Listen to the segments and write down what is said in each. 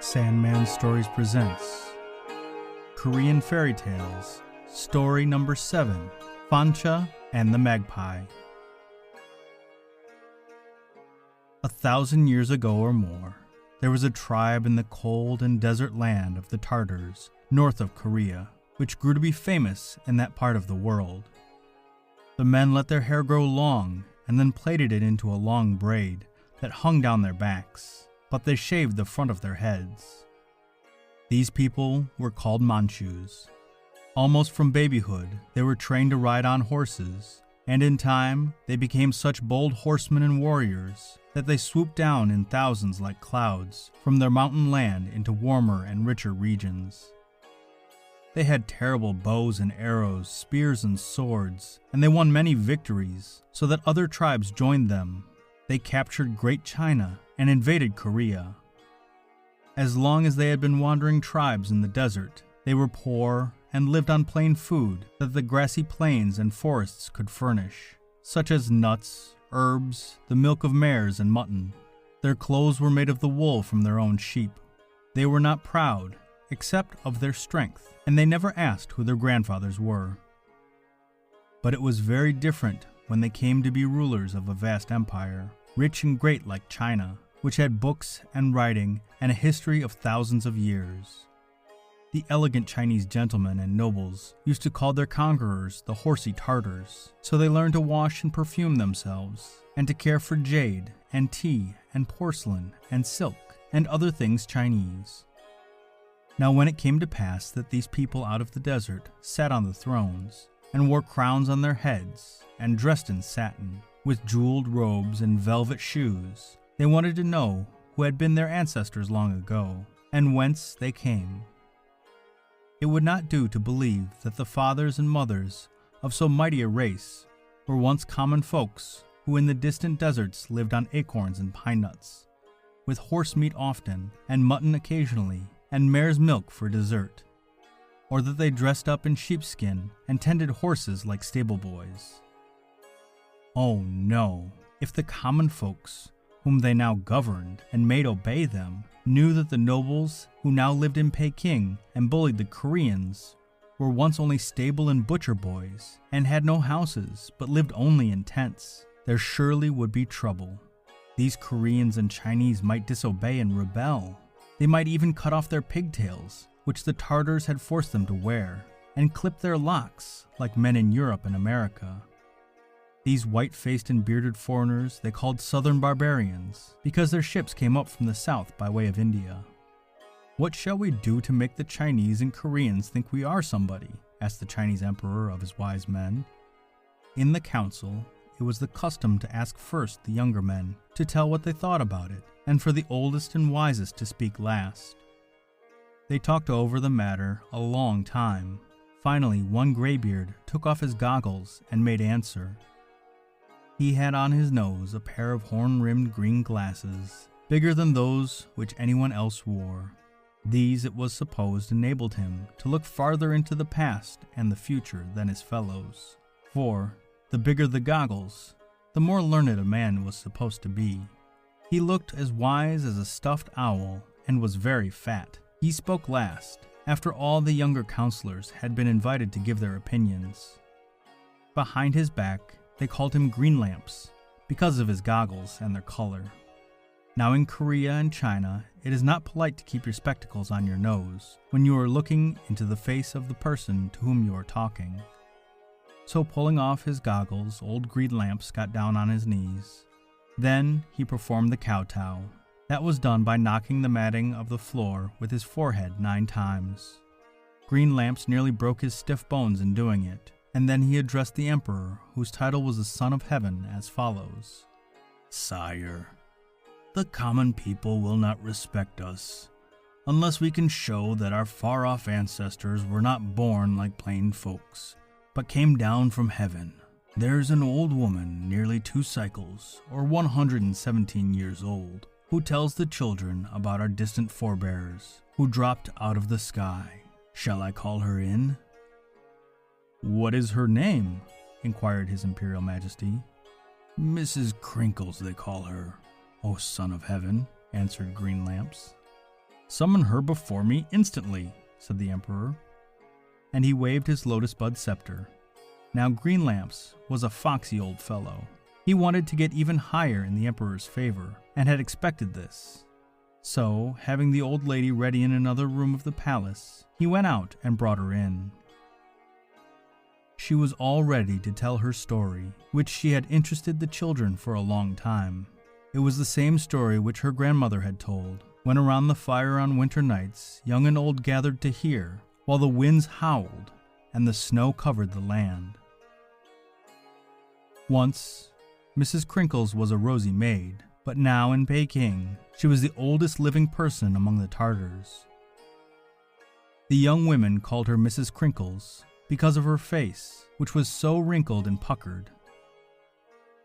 Sandman Stories presents Korean Fairy Tales, Story Number 7, Fancha and the Magpie. 1,000 years ago or more, there was a tribe in the cold and desert land of the Tartars, north of Korea, which grew to be famous in that part of the world. The men let their hair grow long and then plaited it into a long braid that hung down their backs, but they shaved the front of their heads. These people were called Manchus. Almost from babyhood, they were trained to ride on horses, and in time, they became such bold horsemen and warriors that they swooped down in thousands like clouds from their mountain land into warmer and richer regions. They had terrible bows and arrows, spears and swords, and they won many victories so that other tribes joined them. They captured Great China and invaded Korea. As long as they had been wandering tribes in the desert, they were poor and lived on plain food that the grassy plains and forests could furnish, such as nuts, herbs, the milk of mares and mutton. Their clothes were made of the wool from their own sheep. They were not proud, except of their strength, and they never asked who their grandfathers were. But it was very different when they came to be rulers of a vast empire, rich and great like China, which had books and writing and a history of thousands of years. The elegant Chinese gentlemen and nobles used to call their conquerors the horsey Tartars, so they learned to wash and perfume themselves, and to care for jade and tea and porcelain and silk and other things Chinese. Now when it came to pass that these people out of the desert sat on the thrones, and wore crowns on their heads, and dressed in satin, with jeweled robes and velvet shoes, they wanted to know who had been their ancestors long ago, and whence they came. It would not do to believe that the fathers and mothers of so mighty a race were once common folks who in the distant deserts lived on acorns and pine nuts, with horse meat often, and mutton occasionally, and mare's milk for dessert, or that they dressed up in sheepskin and tended horses like stable boys. Oh no, if the common folks, whom they now governed and made obey them, knew that the nobles who now lived in Peking and bullied the Koreans were once only stable and butcher boys, and had no houses but lived only in tents, there surely would be trouble. These Koreans and Chinese might disobey and rebel. They might even cut off their pigtails, which the Tartars had forced them to wear, and clip their locks like men in Europe and America. These white-faced and bearded foreigners they called Southern barbarians, because their ships came up from the south by way of India. "What shall we do to make the Chinese and Koreans think we are somebody?" asked the Chinese emperor of his wise men. In the council, it was the custom to ask first the younger men to tell what they thought about it, and for the oldest and wisest to speak last. They talked over the matter a long time. Finally, one graybeard took off his goggles and made answer. He had on his nose a pair of horn-rimmed green glasses, bigger than those which anyone else wore. These, it was supposed, enabled him to look farther into the past and the future than his fellows, for, the bigger the goggles, the more learned a man was supposed to be. He looked as wise as a stuffed owl and was very fat. He spoke last, after all the younger counselors had been invited to give their opinions. Behind his back, they called him Green Lamps, because of his goggles and their color. Now in Korea and China, it is not polite to keep your spectacles on your nose when you are looking into the face of the person to whom you are talking. So pulling off his goggles, old Green Lamps got down on his knees. Then he performed the kowtow. That was done by knocking the matting of the floor with his forehead 9 times. Green Lamps nearly broke his stiff bones in doing it, and then he addressed the emperor, whose title was the Son of Heaven, as follows. "Sire, the common people will not respect us, unless we can show that our far-off ancestors were not born like plain folks, but came down from heaven. There's an old woman, nearly 2 cycles, or 117 years old, who tells the children about our distant forebears, who dropped out of the sky. Shall I call her in?" "What is her name?" inquired His Imperial Majesty. "Mrs. Crinkles, they call her, O Son of Heaven," answered Green Lamps. "Summon her before me instantly," said the emperor, and he waved his lotus bud scepter. Now Greenlamps was a foxy old fellow. He wanted to get even higher in the emperor's favor, and had expected this. So, having the old lady ready in another room of the palace, he went out and brought her in. She was all ready to tell her story, which she had interested the children for a long time. It was the same story which her grandmother had told, when around the fire on winter nights, young and old gathered to hear, while the winds howled and the snow covered the land. Once, Mrs. Crinkles was a rosy maid, but now in Peking, she was the oldest living person among the Tartars. The young women called her Mrs. Crinkles because of her face, which was so wrinkled and puckered.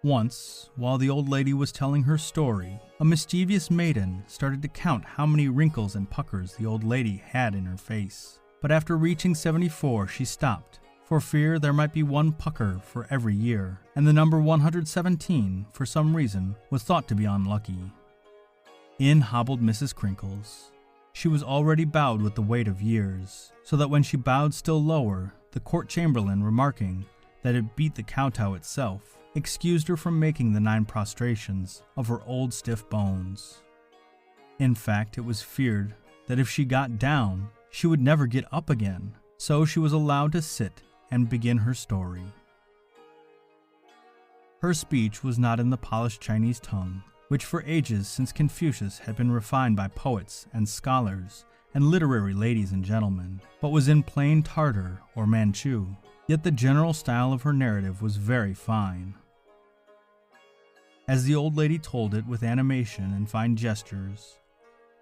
Once, while the old lady was telling her story, a mischievous maiden started to count how many wrinkles and puckers the old lady had in her face. But after reaching 74, she stopped, for fear there might be one pucker for every year, and the number 117, for some reason, was thought to be unlucky. In hobbled Mrs. Crinkles. She was already bowed with the weight of years, so that when she bowed still lower, the court chamberlain, remarking that it beat the kowtow itself, excused her from making the 9 prostrations of her old stiff bones. In fact, it was feared that if she got down, she would never get up again, so she was allowed to sit and begin her story. Her speech was not in the polished Chinese tongue, which for ages since Confucius had been refined by poets and scholars and literary ladies and gentlemen, but was in plain Tartar or Manchu, yet the general style of her narrative was very fine. As the old lady told it with animation and fine gestures,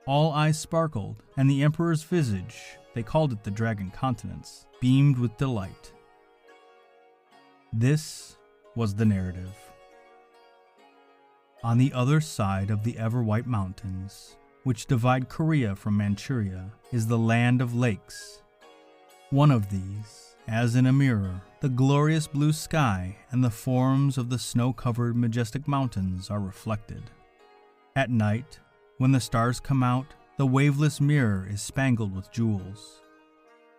all eyes sparkled, and the emperor's visage, they called it the dragon countenance, beamed with delight. This was the narrative. On the other side of the ever-white mountains, which divide Korea from Manchuria, is the land of lakes. One of these, as in a mirror, the glorious blue sky and the forms of the snow-covered majestic mountains are reflected. At night, when the stars come out, the waveless mirror is spangled with jewels.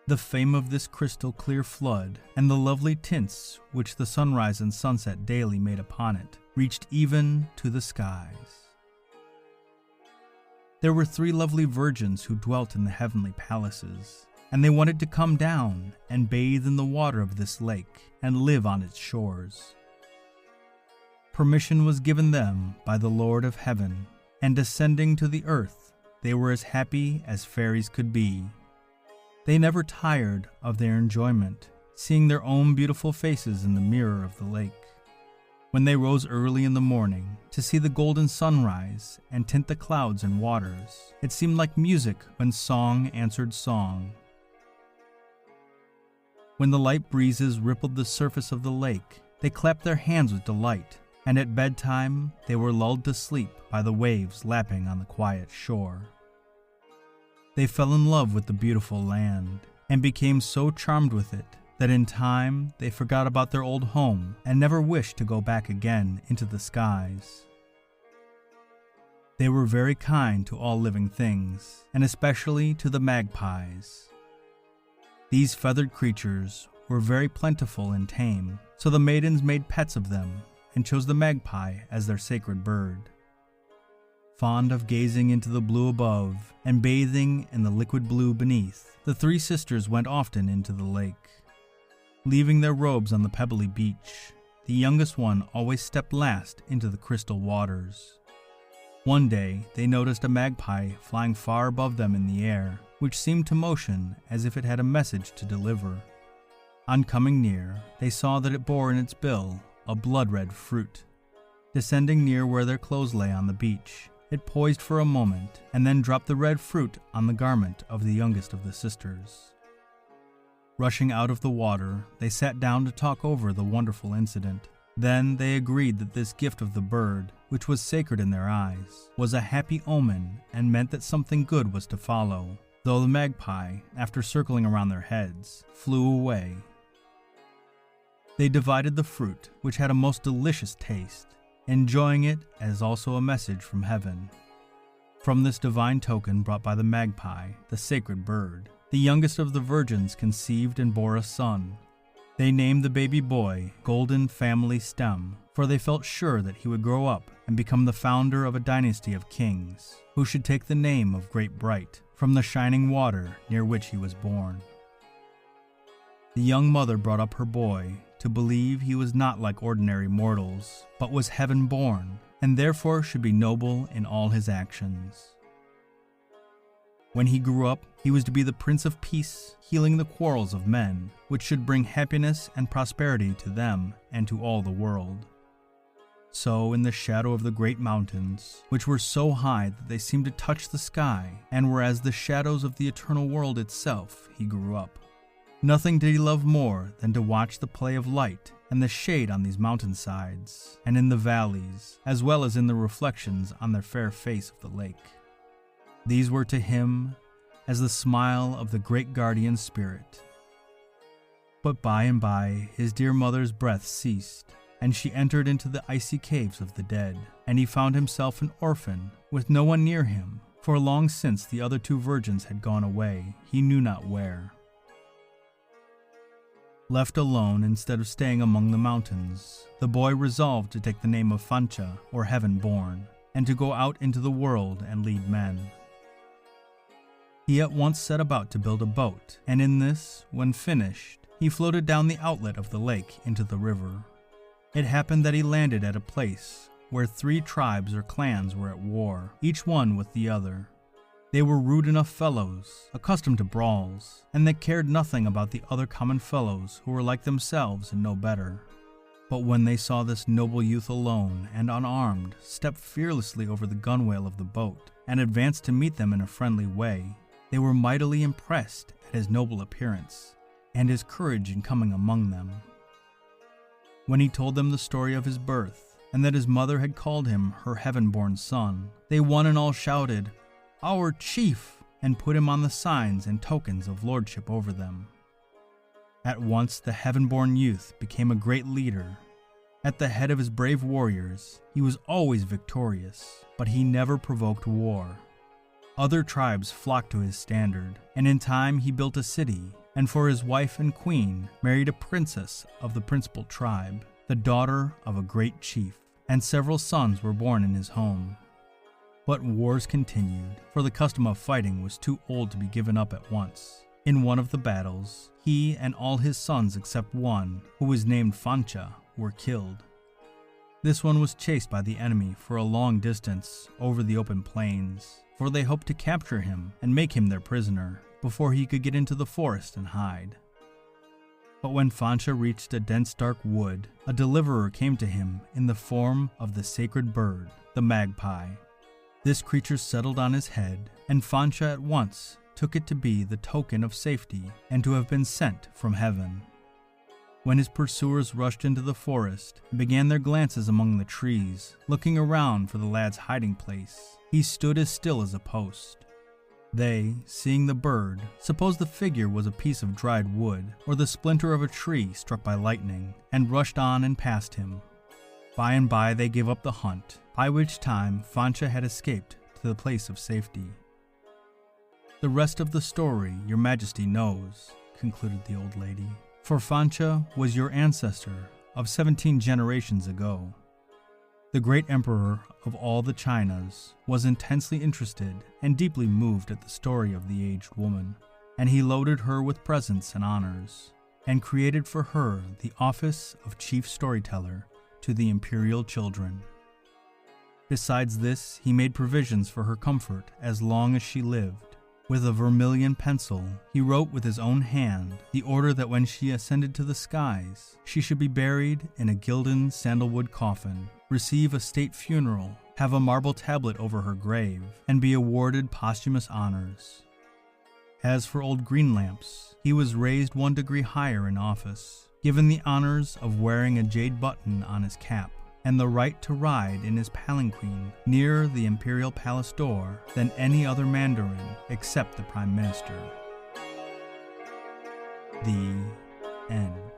The fame of this crystal clear flood and the lovely tints which the sunrise and sunset daily made upon it reached even to the skies. There were 3 lovely virgins who dwelt in the heavenly palaces, and they wanted to come down and bathe in the water of this lake and live on its shores. Permission was given them by the Lord of Heaven, and descending to the earth, they were as happy as fairies could be. They never tired of their enjoyment, seeing their own beautiful faces in the mirror of the lake. When they rose early in the morning to see the golden sunrise and tint the clouds and waters, it seemed like music when song answered song. When the light breezes rippled the surface of the lake, they clapped their hands with delight, and at bedtime they were lulled to sleep by the waves lapping on the quiet shore. They fell in love with the beautiful land, and became so charmed with it that in time they forgot about their old home and never wished to go back again into the skies. They were very kind to all living things, and especially to the magpies. These feathered creatures were very plentiful and tame, so the maidens made pets of them and chose the magpie as their sacred bird. Fond of gazing into the blue above and bathing in the liquid blue beneath, the 3 sisters went often into the lake. Leaving their robes on the pebbly beach, the youngest one always stepped last into the crystal waters. One day, they noticed a magpie flying far above them in the air, which seemed to motion as if it had a message to deliver. On coming near, they saw that it bore in its bill a blood-red fruit. Descending near where their clothes lay on the beach, it poised for a moment and then dropped the red fruit on the garment of the youngest of the sisters. Rushing out of the water, they sat down to talk over the wonderful incident. Then they agreed that this gift of the bird, which was sacred in their eyes, was a happy omen and meant that something good was to follow, though the magpie, after circling around their heads, flew away. They divided the fruit, which had a most delicious taste, enjoying it as also a message from heaven. From this divine token brought by the Magpie, the sacred bird, the youngest of the virgins conceived and bore a son. They named the baby boy Golden Family Stem, for they felt sure that he would grow up and become the founder of a dynasty of kings, who should take the name of Great Bright from the shining water near which he was born. The young mother brought up her boy to believe he was not like ordinary mortals, but was heaven-born, and therefore should be noble in all his actions. When he grew up, he was to be the Prince of Peace, healing the quarrels of men, which should bring happiness and prosperity to them and to all the world. So, in the shadow of the great mountains, which were so high that they seemed to touch the sky, and were as the shadows of the eternal world itself, he grew up. Nothing did he love more than to watch the play of light and the shade on these mountainsides, and in the valleys, as well as in the reflections on the fair face of the lake. These were to him as the smile of the great guardian spirit. But by and by his dear mother's breath ceased, and she entered into the icy caves of the dead, and he found himself an orphan, with no one near him, for long since the other two virgins had gone away, he knew not where. Left alone instead of staying among the mountains, the boy resolved to take the name of Fancha, or heaven-born, and to go out into the world and lead men. He at once set about to build a boat, and in this, when finished, he floated down the outlet of the lake into the river. It happened that he landed at a place where 3 tribes or clans were at war, each one with the other. They were rude enough fellows, accustomed to brawls, and they cared nothing about the other common fellows who were like themselves and no better. But when they saw this noble youth alone and unarmed step fearlessly over the gunwale of the boat and advance to meet them in a friendly way, they were mightily impressed at his noble appearance and his courage in coming among them. When he told them the story of his birth and that his mother had called him her heaven-born son, they one and all shouted, "Our chief!" and put him on the signs and tokens of lordship over them. At once the heaven-born youth became a great leader. At the head of his brave warriors, he was always victorious, but he never provoked war. Other tribes flocked to his standard, and in time he built a city, and for his wife and queen married a princess of the principal tribe, the daughter of a great chief, and several sons were born in his home. But wars continued, for the custom of fighting was too old to be given up at once. In one of the battles, he and all his sons except one, who was named Fancha, were killed. This one was chased by the enemy for a long distance over the open plains, for they hoped to capture him and make him their prisoner before he could get into the forest and hide. But when Fancha reached a dense dark wood, a deliverer came to him in the form of the sacred bird, the Magpie. This creature settled on his head, and Fancha at once took it to be the token of safety and to have been sent from heaven. When his pursuers rushed into the forest and began their glances among the trees, looking around for the lad's hiding place, he stood as still as a post. They, seeing the bird, supposed the figure was a piece of dried wood or the splinter of a tree struck by lightning, and rushed on and past him. By and by they gave up the hunt, by which time Fancha had escaped to the place of safety. "The rest of the story your majesty knows," concluded the old lady, "for Fancha was your ancestor of 17 generations ago." The great emperor of all the Chinas was intensely interested and deeply moved at the story of the aged woman, and he loaded her with presents and honors, and created for her the office of chief storyteller to the imperial children. Besides this, he made provisions for her comfort as long as she lived. With a vermilion pencil, he wrote with his own hand the order that when she ascended to the skies, she should be buried in a gilded sandalwood coffin, receive a state funeral, have a marble tablet over her grave, and be awarded posthumous honors. As for old Greenlamps, he was raised 1 degree higher in office, given the honors of wearing a jade button on his cap, and the right to ride in his palanquin nearer the imperial palace door than any other mandarin except the prime minister. The end.